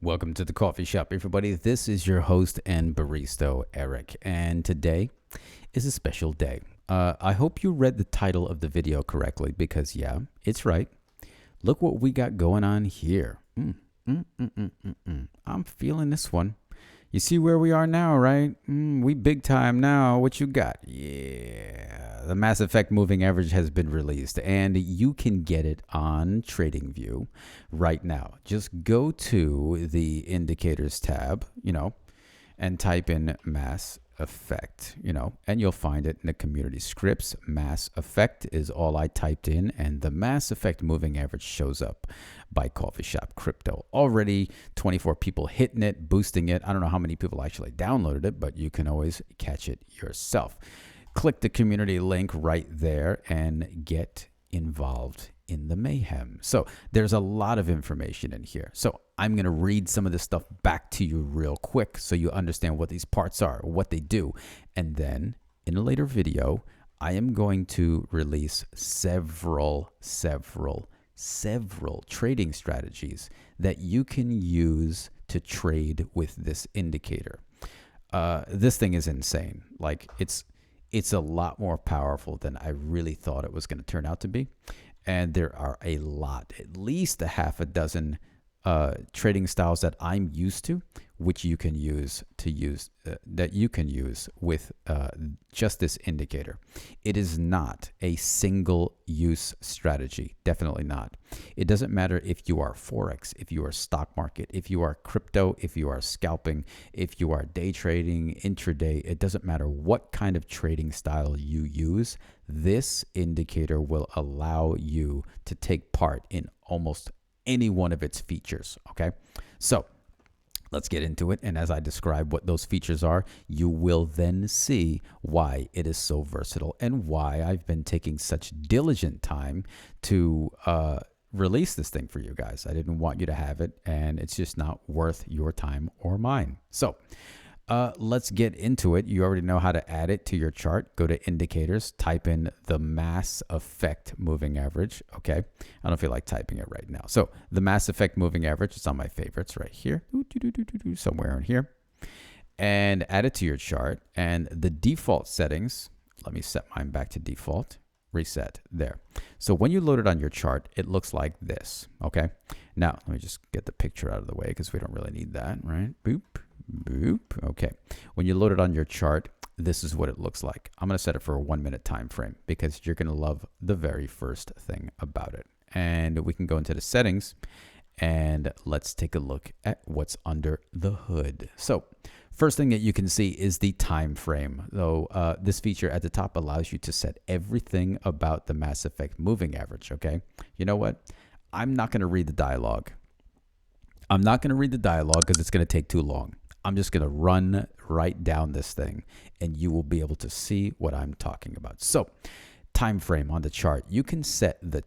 Welcome to the coffee shop, everybody. This is your host and barista, Eric, and today is a special day. I hope you read the title of the video correctly because, yeah, it's right. Look what we got going on here. I'm feeling this one. You see where we are now, right? We big time now. What you got? Yeah, the Mass Effect moving average has been released, and you can get it on TradingView right now. Just go to the indicators tab, and type in Mass Effect, and you'll find it in the community scripts. Mass Effect is all I typed in, and the Mass Effect moving average shows up by Coffee Shop Crypto. Already 24 people hitting it, boosting it. I don't know how many people actually downloaded it, but you can always catch it yourself. Click the community link right there and get involved in the mayhem. So there's a lot of information in here. So I'm going to read some of this stuff back to you real quick so you understand what these parts are, what they do. And then in a later video, I am going to release several trading strategies that you can use to trade with this indicator. This thing is insane. Like it's a lot more powerful than I really thought it was going to turn out to be. And there are a lot, at least a half a dozen trading styles that I'm used to, which you can use with just this indicator. It is not a single use strategy. Definitely not. It doesn't matter if you are Forex, if you are stock market, if you are crypto, if you are scalping, if you are day trading, intraday. It doesn't matter what kind of trading style you use. This indicator will allow you to take part in almost any one of its features. Okay, so let's get into it. And as I describe what those features are, you will then see why it is so versatile and why I've been taking such diligent time to release this thing for you guys. I didn't want you to have it, and it's just not worth your time or mine. So let's get into it. You already know how to add it to your chart. Go to indicators, type in the Mass Effect moving average. Okay, I don't feel like typing it right now. So the Mass Effect moving average is on my favorites right here, somewhere in here, and add it to your chart. And the default settings, let me set mine back to default. Reset there. So when you load it on your chart, it looks like this. Okay, now let me just get the picture out of the way because we don't really need that, right? Boop. Boop. Okay. When you load it on your chart, this is what it looks like. I'm going to set it for a 1 minute time frame because you're going to love the very first thing about it. And we can go into the settings and let's take a look at what's under the hood. So first thing that you can see is the time frame. Though this feature at the top allows you to set everything about the Mass Effect moving average. Okay. You know what? I'm not going to read the dialogue. Because it's going to take too long. I'm just going to run right down this thing and you will be able to see what I'm talking about. So time frame on the chart, you can set the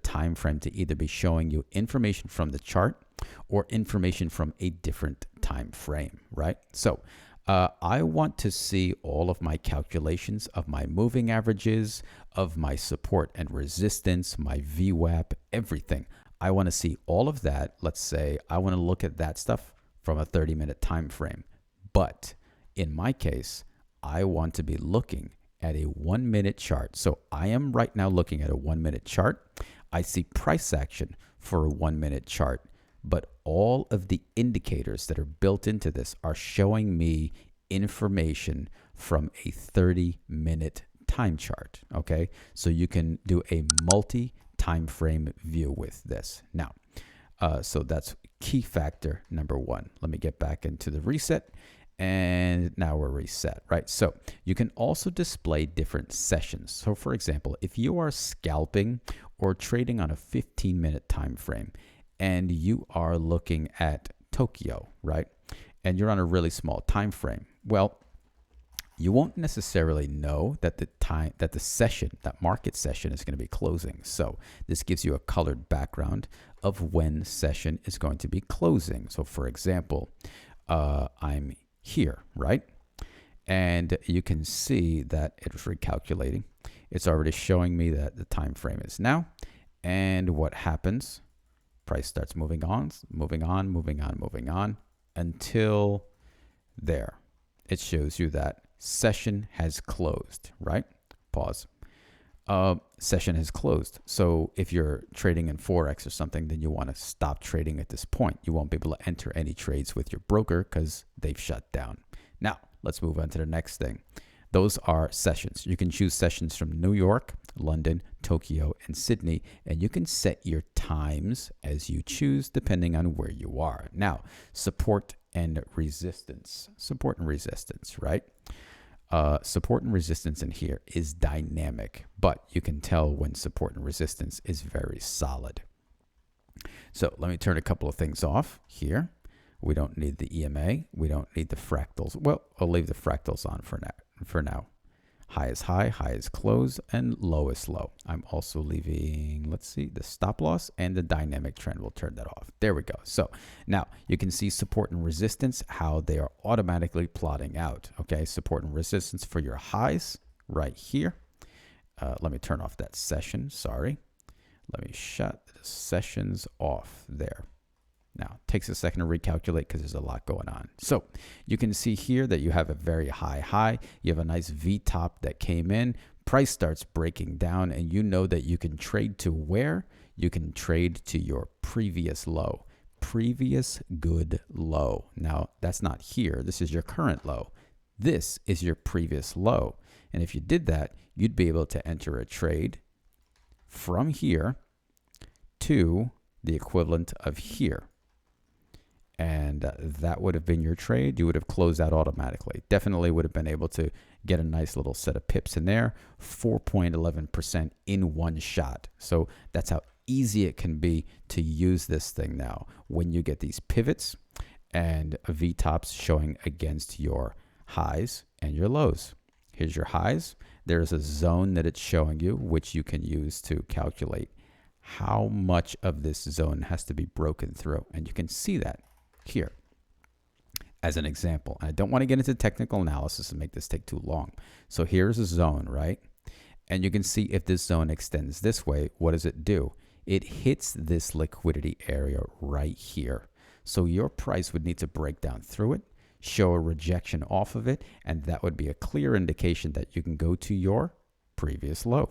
time frame to either be showing you information from the chart or information from a different time frame, right? So I want to see all of my calculations of my moving averages, of my support and resistance, my VWAP, everything. I want to see all of that. Let's say I want to look at that stuff from a 30-minute time frame. But in my case, I want to be looking at a 1 minute chart. So I am right now looking at a 1 minute chart. I see price action for a 1 minute chart, but all of the indicators that are built into this are showing me information from a 30-minute time chart. Okay, so you can do a multi-time frame view with this. Now, so that's key factor number one. Let me get back into the reset. And now we're reset, right? So you can also display different sessions. So for example, if you are scalping or trading on a 15-minute time frame and you are looking at Tokyo, right? And you're on a really small time frame. Well, you won't necessarily know that that market session is going to be closing. So this gives you a colored background of when session is going to be closing. So for example, I'm here, right? And you can see that it's recalculating. It's already showing me that the time frame is now. And what happens? Price starts moving on, moving on, moving on, moving on until there. It shows you that session has closed, right? Pause. Session has closed. So if you're trading in Forex or something, then you want to stop trading at this point. You won't be able to enter any trades with your broker because they've shut down. Now, let's move on to the next thing. Those are sessions. You can choose sessions from New York, London, Tokyo, and Sydney, and you can set your times as you choose depending on where you are. Now, support and resistance. Support and resistance, right? Support and resistance in here is dynamic, but you can tell when support and resistance is very solid. So let me turn a couple of things off here. We don't need the EMA. We don't need the fractals. Well, I'll leave the fractals on for now. High is high, high is close, and low is low. I'm also leaving, let's see, the stop loss and the dynamic trend. We'll turn that off. There we go. So now you can see support and resistance, how they are automatically plotting out. Okay, support and resistance for your highs right here. Let me turn off that session. Sorry. Let me shut the sessions off there. Now, it takes a second to recalculate because there's a lot going on. So you can see here that you have a very high high. You have a nice V top that came in. Price starts breaking down, and you know that you can trade to where? You can trade to your previous low. Previous good low. Now, that's not here. This is your current low. This is your previous low. And if you did that, you'd be able to enter a trade from here to the equivalent of here. And that would have been your trade. You would have closed out automatically. Definitely would have been able to get a nice little set of pips in there. 4.11% in one shot. So that's how easy it can be to use this thing now. When you get these pivots and V-tops showing against your highs and your lows. Here's your highs. There's a zone that it's showing you, which you can use to calculate how much of this zone has to be broken through. And you can see that here as an example. I don't want to get into technical analysis and make this take too long. So here's a zone, right? And you can see if this zone extends this way, what does it do? It hits this liquidity area right here. So your price would need to break down through it, show a rejection off of it, and that would be a clear indication that you can go to your previous low.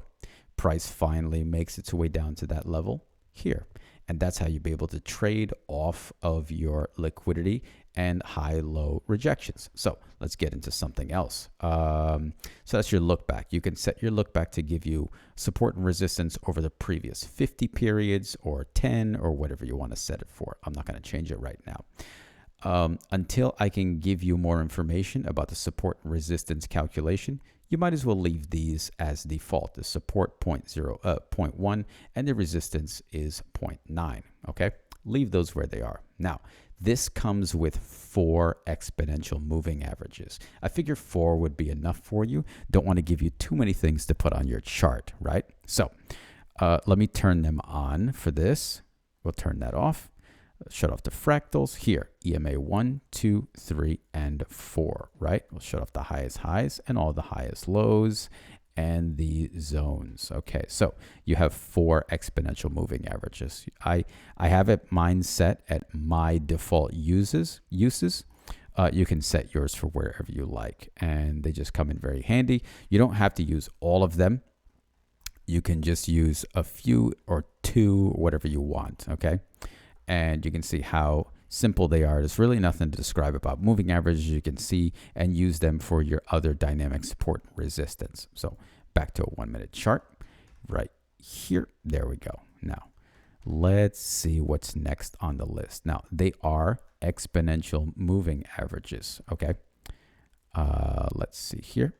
Price finally makes its way down to that level here. And that's how you'll be able to trade off of your liquidity and high-low rejections. So let's get into something else. So that's your look back. You can set your look back to give you support and resistance over the previous 50 periods or 10 or whatever you want to set it for. I'm not going to change it right now. Until I can give you more information about the support and resistance calculation, you might as well leave these as default. The support 0.1 and the resistance is 0.9. Okay, leave those where they are. Now, this comes with 4 exponential moving averages. I figure 4 would be enough for you. Don't want to give you too many things to put on your chart, right? So let me turn them on for this. We'll turn that off. Shut off the fractals here, EMA 1, 2, 3, and 4, right? We'll shut off the highest highs and all the highest lows and the zones. Okay, so you have 4 exponential moving averages. I have it mine set at my default uses. You can set yours for wherever you like, and they just come in very handy. You don't have to use all of them. You can just use a few or 2, whatever you want, okay? And you can see how simple they are. There's really nothing to describe about moving averages. You can see and use them for your other dynamic support and resistance. So back to a 1-minute chart right here. There we go. Now, let's see what's next on the list. Now, they are exponential moving averages, okay? Let's see here.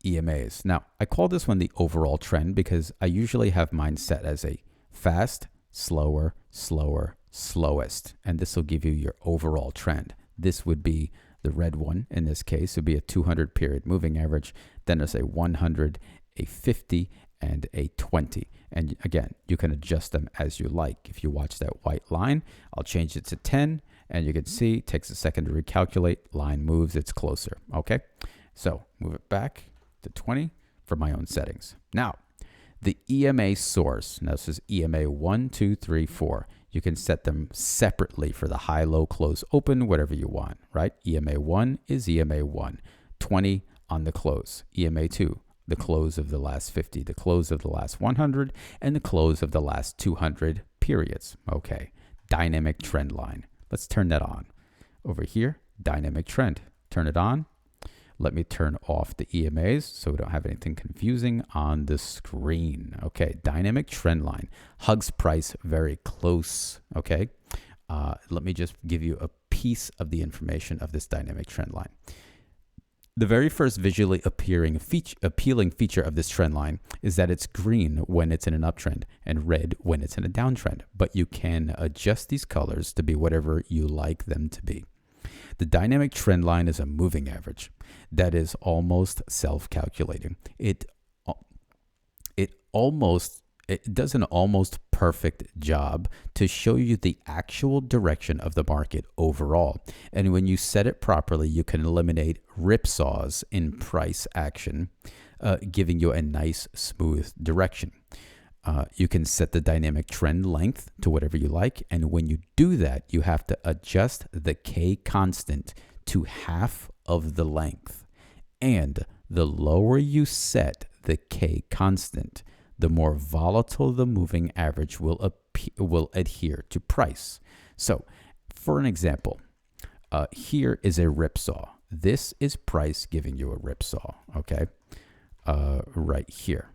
EMAs. Now, I call this one the overall trend because I usually have mine set as a fast, slower, slower, slowest. And this will give you your overall trend. This would be the red one. In this case, it would be a 200 period moving average. Then there's a 100, a 50, and a 20. And again, you can adjust them as you like. If you watch that white line, I'll change it to 10. And you can see it takes a second to recalculate. Line moves, it's closer. Okay. So move it back to 20 for my own settings. Now, The EMA source, now this is EMA 1, 2, 3, 4. You can set them separately for the high, low, close, open, whatever you want, right? EMA 1 is EMA 1, 20 on the close. EMA 2, the close of the last 50, the close of the last 100, and the close of the last 200 periods. Okay, dynamic trend line. Let's turn that on. Over here, dynamic trend. Turn it on. Let me turn off the EMAs so we don't have anything confusing on the screen. Okay, dynamic trend line. Hugs price very close. Okay, let me just give you a piece of the information of this dynamic trend line. The very first visually appealing feature of this trend line is that it's green when it's in an uptrend and red when it's in a downtrend. But you can adjust these colors to be whatever you like them to be. The dynamic trend line is a moving average that is almost self-calculating. It does an almost perfect job to show you the actual direction of the market overall. And when you set it properly, you can eliminate ripsaws in price action, giving you a nice smooth direction. You can set the dynamic trend length to whatever you like. And when you do that, you have to adjust the K constant to half of the length. And the lower you set the K constant, the more volatile the moving average will adhere to price. So, for an example, here is a ripsaw. This is price giving you a ripsaw, okay? Right here.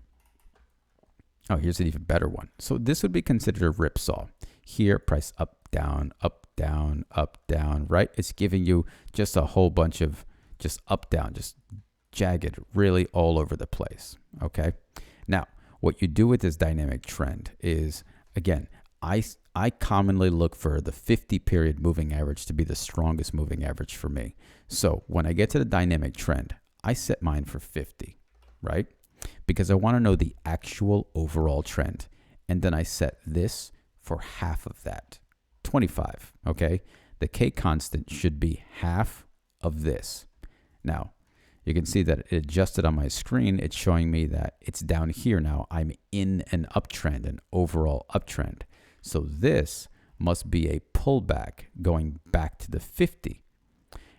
Oh, here's an even better one. So this would be considered a ripsaw. Here, price up, down, right? It's giving you just a whole bunch of just up, down, just jagged, really all over the place, okay? Now, what you do with this dynamic trend is, again, I commonly look for the 50-period moving average to be the strongest moving average for me. So when I get to the dynamic trend, I set mine for 50, right? Because I want to know the actual overall trend. And then I set this for half of that, 25, okay? The K constant should be half of this. Now, you can see that it adjusted on my screen. It's showing me that it's down here now. I'm in an uptrend, an overall uptrend. So this must be a pullback going back to the 50.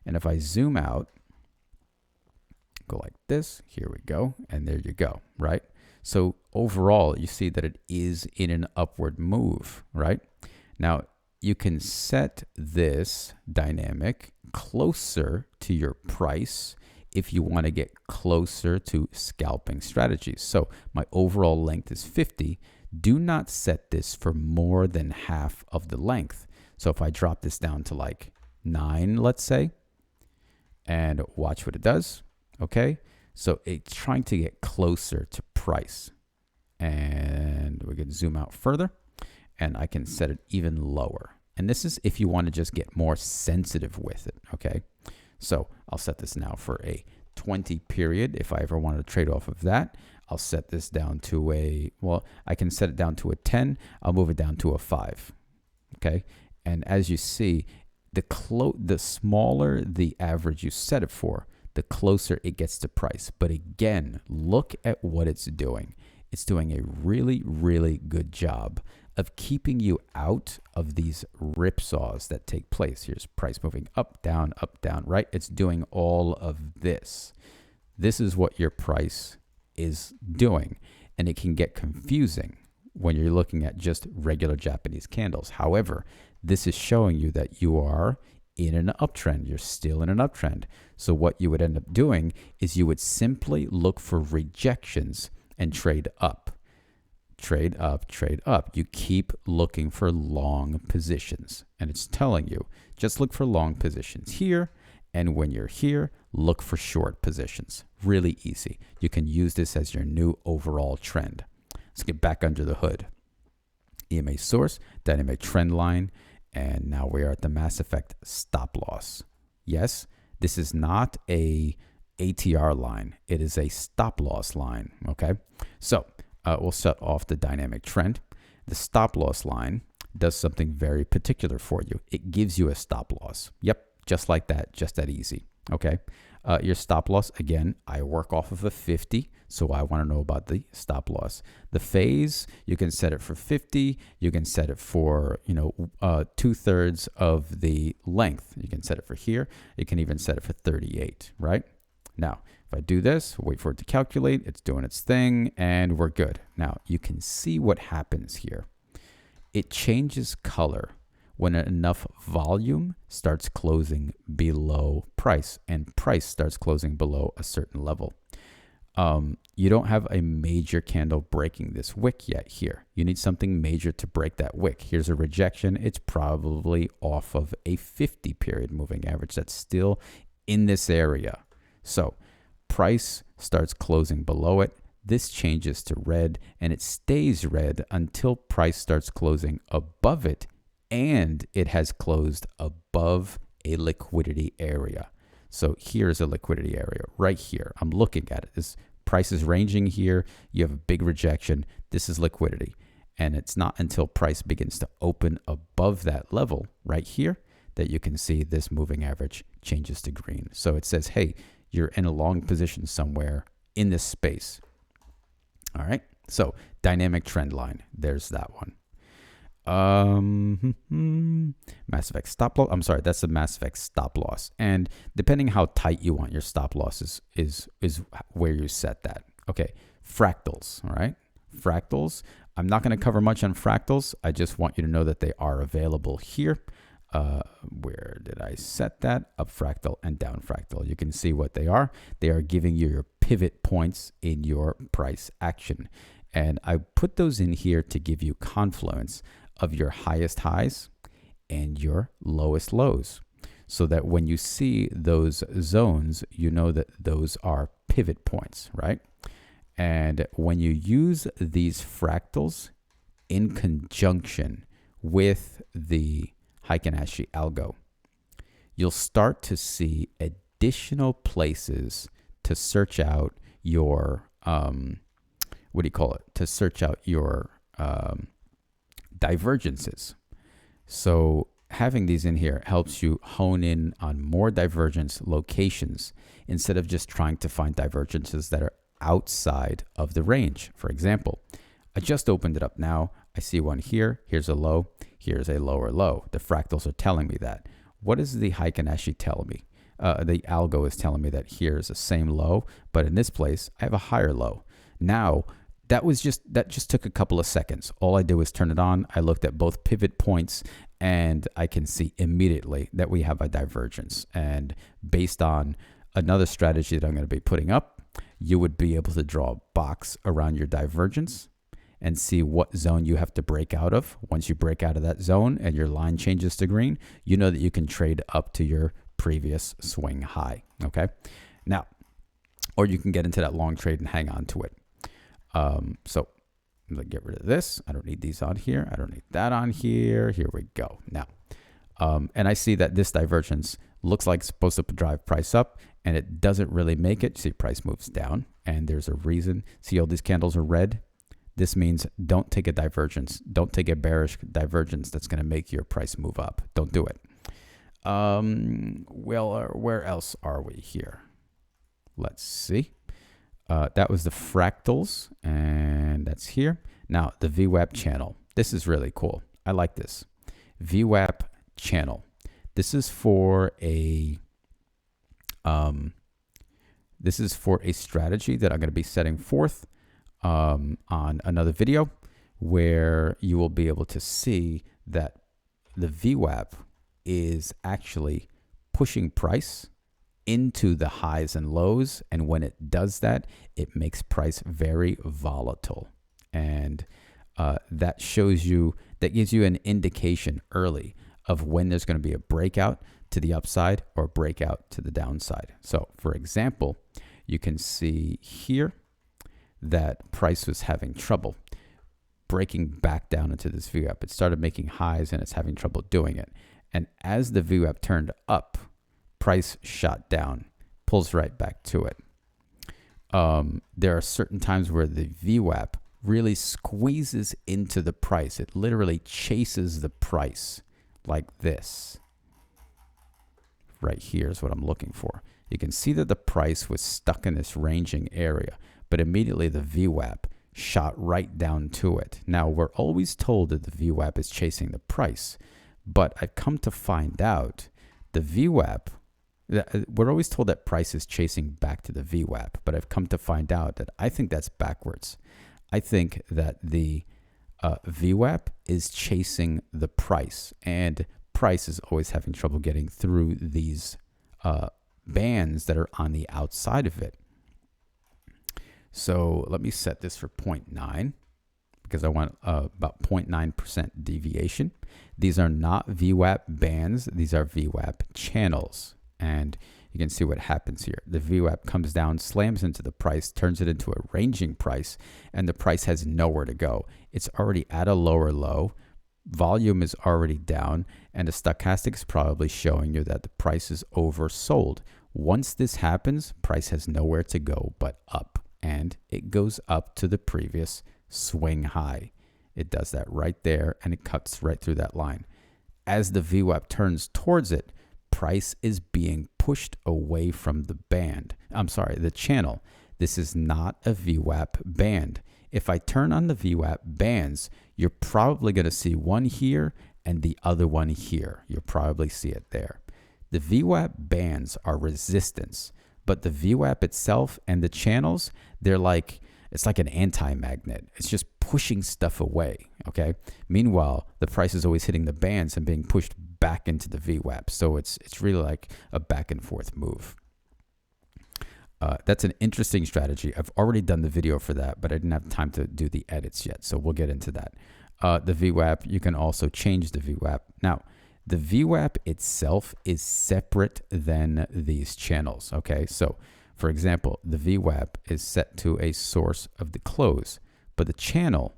And if I zoom out, go like this, here we go, and there you go, right? So overall, you see that it is in an upward move, right? Now, you can set this dynamic closer to your price if you want to get closer to scalping strategies. So my overall length is 50. Do not set this for more than half of the length. So if I drop this down to like 9, let's say, and watch what it does, okay? So it's trying to get closer to price. And we can zoom out further, and I can set it even lower. And this is if you want to just get more sensitive with it, okay? So I'll set this now for a 20 period. If I ever wanted to trade off of that, I'll set this down to I can set it down to a 10. I'll move it down to a 5, okay? And as you see, the smaller the average you set it for, the closer it gets to price. But again, look at what it's doing. It's doing a really, really good job of keeping you out of these ripsaws that take place. Here's price moving up, down, right? It's doing all of this. This is what your price is doing. And it can get confusing when you're looking at just regular Japanese candles. However, this is showing you that you are in an uptrend. You're still in an uptrend. So what you would end up doing is you would simply look for rejections and trade up. Trade up, trade up. You keep looking for long positions. And it's telling you, just look for long positions here. And when you're here, look for short positions. Really easy. You can use this as your new overall trend. Let's get back under the hood. EMA source, dynamic trend line. And now we are at the Mass Effect stop loss. Yes, this is not a ATR line. It is a stop loss line. Okay. So we'll set off the dynamic trend. The stop loss line does something very particular for you. It gives you a stop loss. Yep, just like that, just that easy. Okay. Your stop loss, again, I work off of a 50, so I want to know about the stop loss. The phase, you can set it for 50. You can set it for, 2/3 of the length. You can set it for here. You can even set it for 38, right? Now, if I do this, wait for it to calculate, it's doing its thing, and we're good. Now, you can see what happens here. It changes color when enough volume starts closing below price, and price starts closing below a certain level. You don't have a major candle breaking this wick yet here. You need something major to break that wick. Here's a rejection. It's probably off of a 50 period moving average that's still in this area. So price starts closing below it. This changes to red, and it stays red until price starts closing above it, and it has closed above a liquidity area. So here's a liquidity area right here. I'm looking at it. This price is ranging here. You have a big rejection. This is liquidity. And it's not until price begins to open above that level right here that you can see this moving average changes to green. So it says, hey, you're in a long position somewhere in this space. All right. So dynamic trend line. There's that one. Mass effect stop loss. I'm sorry, that's the mass effect stop loss. And depending how tight you want your stop loss is where you set that. Okay, fractals. All right, fractals. I'm not going to cover much on fractals. I just want you to know that they are available here. Where did I set that? Up fractal and down fractal. You can see what they are. They are giving you your pivot points in your price action. And I put those in here to give you confluence of your highest highs and your lowest lows, so that when you see those zones, you know that those are pivot points, right? And when you use these fractals in conjunction with the Heiken Ashi Algo, you'll start to see additional places to search out your, to search out your divergences. So having these in here helps you hone in on more divergence locations instead of just trying to find divergences that are outside of the range. For example, I just opened it up now. I see one here. Here's a low. Here's a lower low. The fractals are telling me that. What is the Heiken Ashi telling me? The algo is telling me that here's the same low, but in this place, I have a higher low. Now, that just took a couple of seconds. All I did was turn it on. I looked at both pivot points, and I can see immediately that we have a divergence. And based on another strategy that I'm going to be putting up, you would be able to draw a box around your divergence and see what zone you have to break out of. Once you break out of that zone and your line changes to green, you know that you can trade up to your previous swing high. Okay. Now, or you can get into that long trade and hang on to it. So I'm gonna get rid of this. I don't need these on here. I don't need that on here. Here we go. Now, and I see that this divergence looks like it's supposed to drive price up, and it doesn't really make it. See, price moves down, and there's a reason. See, all these candles are red. This means don't take a divergence. Don't take a bearish divergence that's going to make your price move up. Don't do it. Well, where else are we here? Let's see. That was the fractals, and that's here. Now, the VWAP channel. This is really cool. I like this. VWAP channel. This is for a strategy that I'm going to be setting forth on another video, where you will be able to see that the VWAP is actually pushing price into the highs and lows, and when it does that, it makes price very volatile. And that gives you an indication early of when there's going to be a breakout to the upside or a breakout to the downside. So for example, you can see here that price was having trouble breaking back down into this VWAP. It started making highs and it's having trouble doing it. And as the VWAP turned up, price shot down, pulls right back to it. There are certain times where the VWAP really squeezes into the price. It literally chases the price like this. Right here is what I'm looking for. you can see that the price was stuck in this ranging area, but immediately the VWAP shot right down to it. Now, we're always told that the VWAP is chasing the price, but I've come to find out the VWAP, we're always told that price is chasing back to the VWAP, but I've come to find out that I think that's backwards. I think that the VWAP is chasing the price, and price is always having trouble getting through these bands that are on the outside of it. So let me set this for 0.9 because I want about 0.9% deviation. These are not VWAP bands. These are VWAP channels. And you can see what happens here. The VWAP comes down, slams into the price, turns it into a ranging price, and the price has nowhere to go. It's already at a lower low. Volume is already down, and the stochastic is probably showing you that the price is oversold. Once this happens, price has nowhere to go but up, and it goes up to the previous swing high. It does that right there, and it cuts right through that line. As the VWAP turns towards it, price is being pushed away from the band. The channel. This is not a VWAP band. If I turn on the VWAP bands, you're probably going to see one here and the other one here. You'll probably see it there. The VWAP bands are resistance, but the VWAP itself and the channels, it's like an anti-magnet. It's just pushing stuff away, okay? Meanwhile, the price is always hitting the bands and being pushed back into the VWAP. So it's really like a back and forth move. That's an interesting strategy. I've already done the video for that, but I didn't have time to do the edits yet. So we'll get into that. The VWAP, you can also change the VWAP. Now, the VWAP itself is separate than these channels, okay? So, for example, the VWAP is set to a source of the close, but the channel,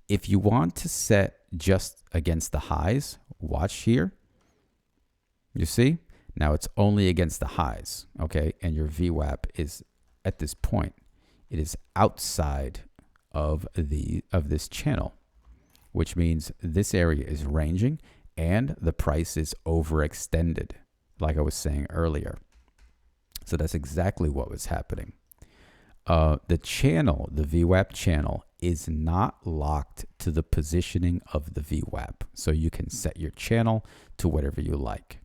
if you want to set just against the highs, watch here. You see? Now it's only against the highs, okay? And your VWAP is at this point, it is outside of this channel, which means this area is ranging and the price is overextended, like I was saying earlier. So that's exactly what was happening. The channel, the VWAP channel, is not locked to the positioning of the VWAP. So you can set your channel to whatever you like.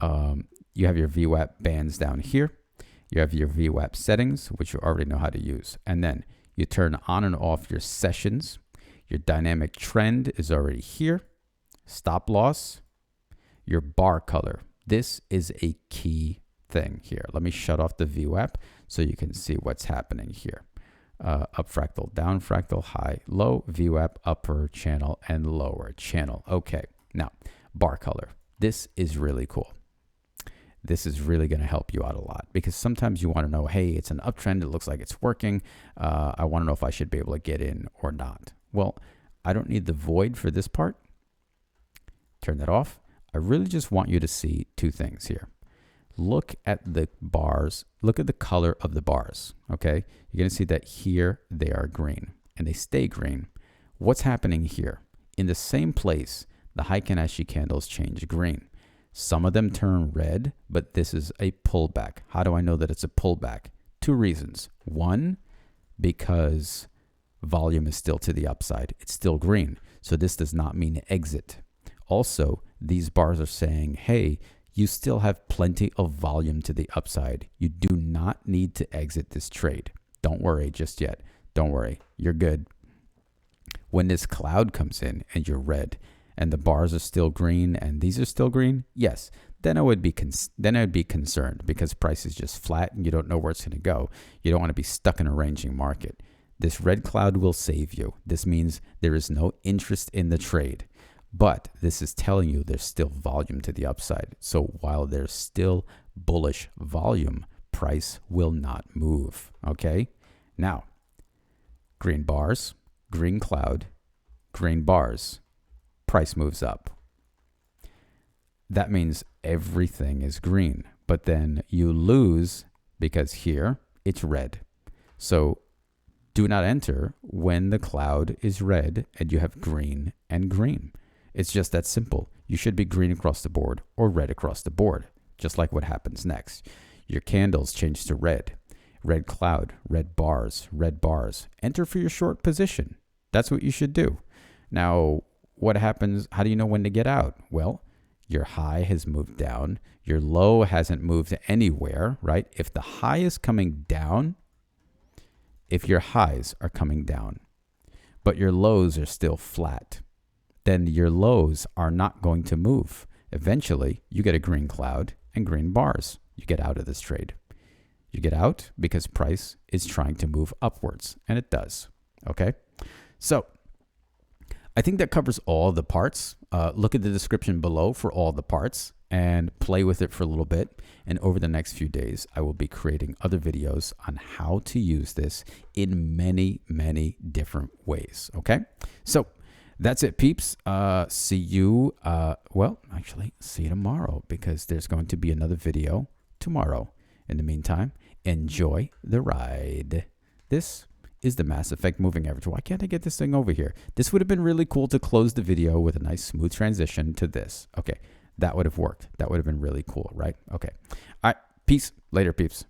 You have your VWAP bands down here. You have your VWAP settings, which you already know how to use. And then you turn on and off your sessions. Your dynamic trend is already here. Stop loss. Your bar color. This is a key thing here. Let me shut off the VWAP so you can see what's happening here. Up fractal, down fractal, high, low, VWAP, upper channel, and lower channel. Okay, now bar color. This is really cool. This is really going to help you out a lot because sometimes you want to know, hey, it's an uptrend. It looks like it's working. I want to know if I should be able to get in or not. Well, I don't need the void for this part. Turn that off. I really just want you to see two things here. Look at the bars. Look at the color of the bars, okay? You're going to see that here they are green and they stay green. What's happening here? In the same place, the Heiken Ashi candles change green. Some of them turn red, but this is a pullback. How do I know that it's a pullback? Two reasons. One, because volume is still to the upside. It's still green. So this does not mean exit. Also, these bars are saying, hey, you still have plenty of volume to the upside. You do not need to exit this trade. Don't worry just yet. Don't worry. You're good. When this cloud comes in and you're red, and the bars are still green and these are still green, yes, then I would be concerned because price is just flat and you don't know where it's going to go. You don't want to be stuck in a ranging market. This red cloud will save you. This means there is no interest in the trade, but this is telling you there's still volume to the upside. So while there's still bullish volume, price will not move. Okay. Now, green bars, green cloud, green bars. Price moves up. That means everything is green, but then you lose because here it's red. So do not enter when the cloud is red and you have green and green. It's just that simple. You should be green across the board or red across the board, just like what happens next. Your candles change to red. Red cloud, red bars, red bars. Enter for your short position. That's what you should do. Now, what happens? How do you know when to get out? Well, your high has moved down. Your low hasn't moved anywhere, right? If the high is coming down, if your highs are coming down, but your lows are still flat, then your lows are not going to move. Eventually, you get a green cloud and green bars. You get out of this trade. You get out because price is trying to move upwards, and it does. Okay? So, I think that covers all the parts. Look at the description below for all the parts and play with it for a little bit. And over the next few days, I will be creating other videos on how to use this in many, many different ways. Okay? So that's it, peeps. See you, well, actually, see you tomorrow because there's going to be another video tomorrow. In the meantime, enjoy the ride. This is the Mass Effect Moving Average. Why can't I get this thing over here? This would have been really cool to close the video with a nice smooth transition to this. Okay, that would have worked. That would have been really cool, right? Okay. All right, peace. Later, peeps.